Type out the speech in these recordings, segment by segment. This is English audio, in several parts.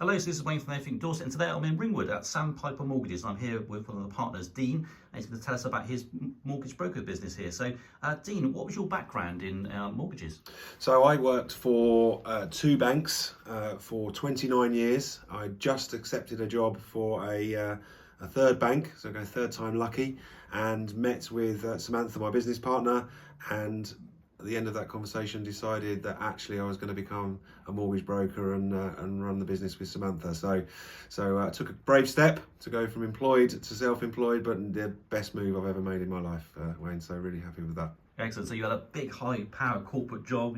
Hello, so this is Wayne from Everything Dorset, and today I'm in Ringwood at Sandpiper Mortgages, and I'm here with one of the partners, Dean, and he's going to tell us about his mortgage broker business here. So, Dean, what was your background in mortgages? So I worked for two banks for 29 years. I just accepted a job for a third bank, so I go third time lucky, and met with Samantha, my business partner, and at the end of that conversation decided that actually I was going to become a mortgage broker and run the business with Samantha. So I took a brave step to go from employed to self-employed, but the best move I've ever made in my life, Wayne, so really happy with that. Excellent. So you had a big, high-powered corporate job,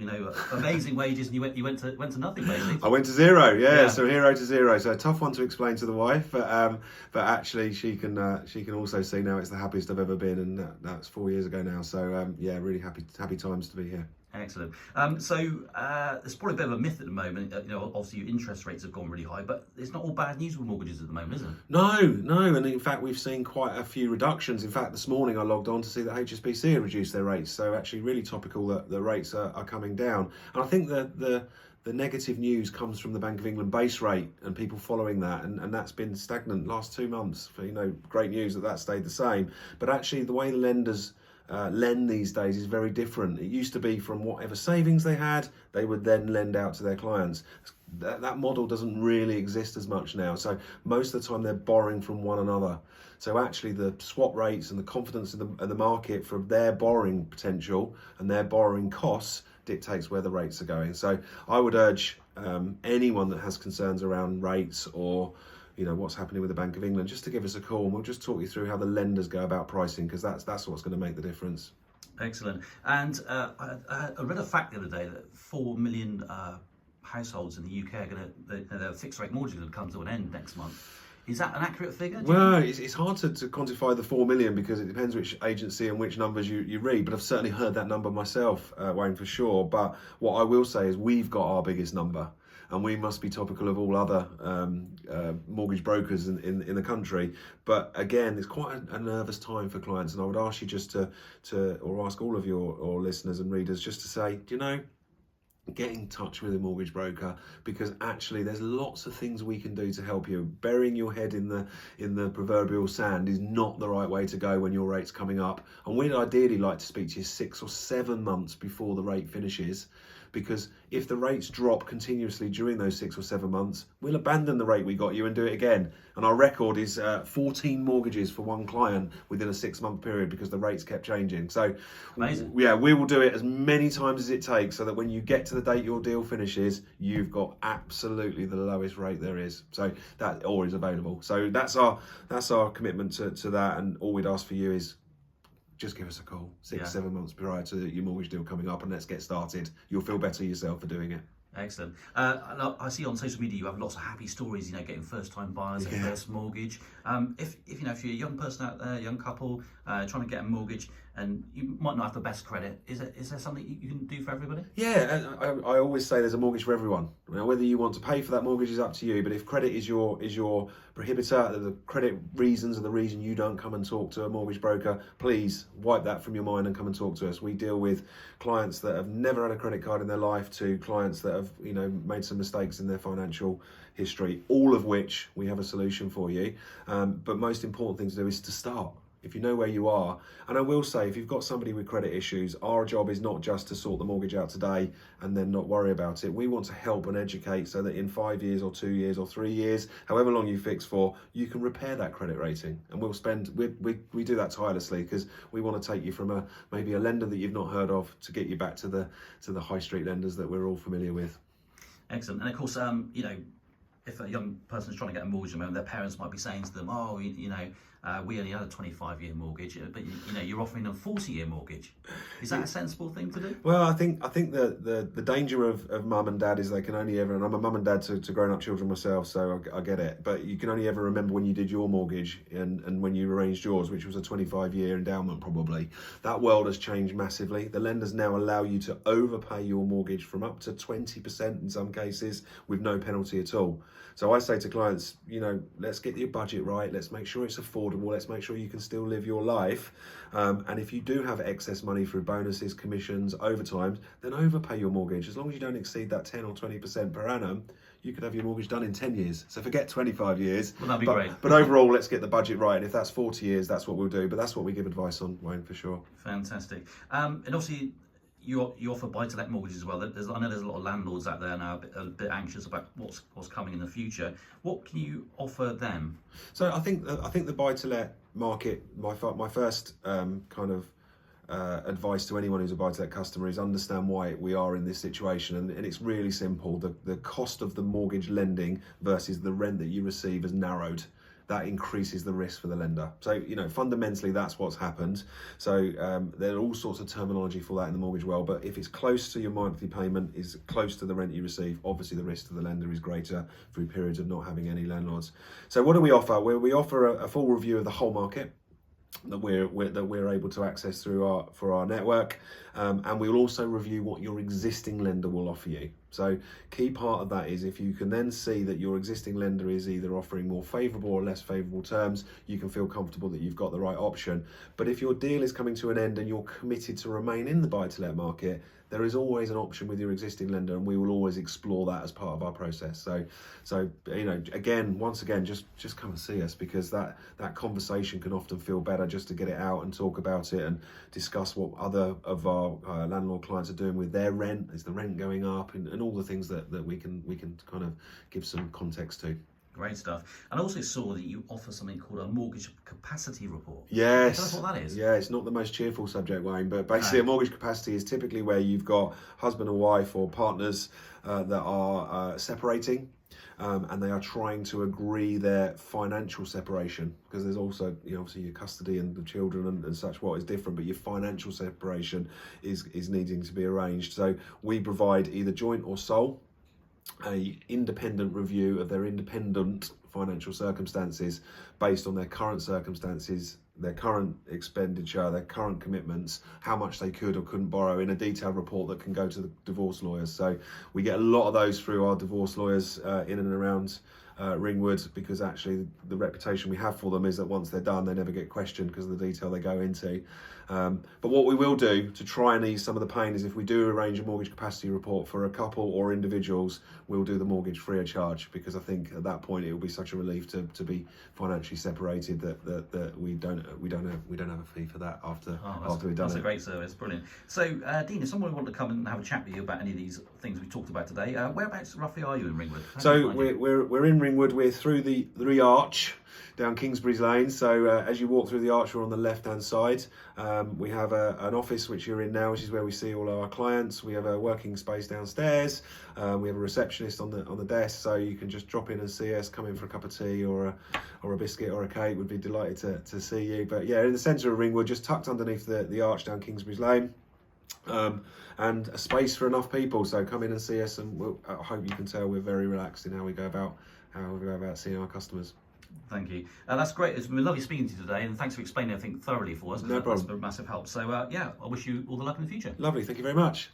amazing wages, and you went to nothing basically. I went to zero, yeah. So hero to zero. So a tough one to explain to the wife, but actually she can also see now it's the happiest I've ever been, and that's 4 years ago now. So yeah, really happy times to be here. Excellent. So there's probably a bit of a myth at the moment. Obviously your interest rates have gone really high, but it's not all bad news with mortgages at the moment, is it? No. And in fact, we've seen quite a few reductions. In fact, this morning I logged on to see that HSBC have reduced their rates. So actually really topical that the rates are coming down. And I think the negative news comes from the Bank of England base rate and people following that, and that's been stagnant last 2 months. For great news that stayed the same. But actually the way lenders lend these days is very different. It used to be from whatever savings they had, they would then lend out to their clients. That model doesn't really exist as much now. So most of the time they're borrowing from one another. So actually the swap rates and the confidence in the market for their borrowing potential and their borrowing costs dictates where the rates are going. So I would urge anyone that has concerns around rates or what's happening with the Bank of England, just to give us a call and we'll just talk you through how the lenders go about pricing, because that's what's going to make the difference. Excellent. And I read a fact the other day that 4 million households in the UK are going to, their fixed rate mortgage is going to come to an end next month. Is that an accurate figure? Well, it's hard to quantify the 4 million because it depends which agency and which numbers you read, but I've certainly heard that number myself, Wayne, for sure. But what I will say is we've got our biggest number, and we must be topical of all other mortgage brokers in the country. But again, it's quite a nervous time for clients, and I would ask you just or ask all of your listeners and readers just to say, get in touch with a mortgage broker, because actually there's lots of things we can do to help you. Burying your head in the proverbial sand is not the right way to go when your rate's coming up. And we'd ideally like to speak to you 6 or 7 months before the rate finishes, because if the rates drop continuously during those 6 or 7 months, we'll abandon the rate we got you and do it again. And our record is 14 mortgages for one client within a 6-month period because the rates kept changing. So amazing. Yeah, we will do it as many times as it takes so that when you get to the date your deal finishes, you've got absolutely the lowest rate there is. So that always available. So that's our commitment to that, and all we'd ask for you is just give us a call 6-7 months prior to your mortgage deal coming up, and let's get started. You'll feel better yourself for doing it. Excellent. I see on social media you have lots of happy stories, getting first-time buyers, their first mortgage. If you're a young person out there, young couple trying to get a mortgage, and you might not have the best credit, is there something you can do for everybody? Yeah, I always say there's a mortgage for everyone. Now, whether you want to pay for that mortgage is up to you, but if credit is your prohibitor, the credit reasons are the reason you don't come and talk to a mortgage broker, please wipe that from your mind and come and talk to us. We deal with clients that have never had a credit card in their life to clients that have made some mistakes in their financial history, all of which we have a solution for you. But most important thing to do is to start. If you know where you are. And I will say, if you've got somebody with credit issues, our job is not just to sort the mortgage out today and then not worry about it. We want to help and educate so that in 5 years or 2 years or 3 years, however long you fix for, you can repair that credit rating. And we do that tirelessly, because we want to take you from maybe a lender that you've not heard of to get you back to the high street lenders that we're all familiar with. Excellent. And of course, if a young person is trying to get a mortgage, their parents might be saying to them, we only had a 25-year mortgage, but you're offering a 40-year mortgage. Is that a sensible thing to do? Well, I think the danger of mum and dad is they can only ever, and I'm a mum and dad to grown-up children myself, so I get it, but you can only ever remember when you did your mortgage and when you arranged yours, which was a 25-year endowment probably. That world has changed massively. The lenders now allow you to overpay your mortgage from up to 20% in some cases with no penalty at all. So I say to clients, let's get your budget right. Let's make sure it's affordable. Let's make sure you can still live your life. And if you do have excess money through bonuses, commissions, overtimes, then overpay your mortgage. As long as you don't exceed that 10 or 20% per annum, you could have your mortgage done in 10 years. So forget 25 years. Well, that'd be great. But overall, let's get the budget right. And if that's 40 years, that's what we'll do. But that's what we give advice on, Wayne, for sure. Fantastic. And obviously, you offer buy-to-let mortgages as well. I know there's a lot of landlords out there now a bit anxious about what's coming in the future. What can you offer them? So I think the buy-to-let market, my first kind of advice to anyone who's a buy-to-let customer is understand why we are in this situation, and it's really simple. The cost of the mortgage lending versus the rent that you receive has narrowed. That increases the risk for the lender. So, fundamentally that's what's happened. So there are all sorts of terminology for that in the mortgage world, but if it's close to your monthly payment, is close to the rent you receive, obviously the risk to the lender is greater through periods of not having any landlords. So what do we offer? We offer a full review of the whole market that we're able to access through our network, and we will also review what your existing lender will offer you. So key part of that is if you can then see that your existing lender is either offering more favourable or less favourable terms, you can feel comfortable that you've got the right option. But if your deal is coming to an end and you're committed to remain in the buy-to-let market, there is always an option with your existing lender, and we will always explore that as part of our process. So once again, just come and see us, because that conversation can often feel better just to get it out and talk about it and discuss what other of our landlord clients are doing with their rent. Is the rent going up, and all the things that we can kind of give some context to. Great stuff. And I also saw that you offer something called a mortgage capacity report. Yes. Tell us what that is. Yeah, it's not the most cheerful subject, Wayne, but basically a mortgage capacity is typically where you've got husband or wife or partners that are separating, and they are trying to agree their financial separation, because there's also, obviously your custody and the children and such, what is different, but your financial separation is needing to be arranged. So we provide either joint or sole, a independent review of their independent financial circumstances based on their current circumstances, their current expenditure, their current commitments, how much they could or couldn't borrow, in a detailed report that can go to the divorce lawyers. So we get a lot of those through our divorce lawyers in and around Ringwood, because actually the reputation we have for them is that once they're done, they never get questioned because of the detail they go into. But what we will do to try and ease some of the pain is, if we do arrange a mortgage capacity report for a couple or individuals, we'll do the mortgage free of charge, because I think at that point it will be such a relief to be financially separated that we don't have a fee for that after we've done it. That's a great service, brilliant. So Dean, if someone wanted to come and have a chat with you about any of these things we talked about today, whereabouts roughly are you in Ringwood? So we're in Ringwood. We're through the arch down Kingsbury's Lane. So as you walk through the arch, we're on the left-hand side. We have an office which you're in now, which is where we see all our clients. We have a working space downstairs. We have a receptionist on the desk, so you can just drop in and see us. Come in for a cup of tea or a biscuit or a cake. We'd be delighted to see you. But yeah, in the centre of Ringwood, just tucked underneath the arch down Kingsbury's Lane. And a space for enough people, so come in and see us, and I hope you can tell we're very relaxed in how we go about seeing our customers. Thank you. That's great. It's been lovely speaking to you today, and thanks for explaining everything thoroughly for us. No problem. That's a massive help. So I wish you all the luck in the future. Lovely. Thank you very much.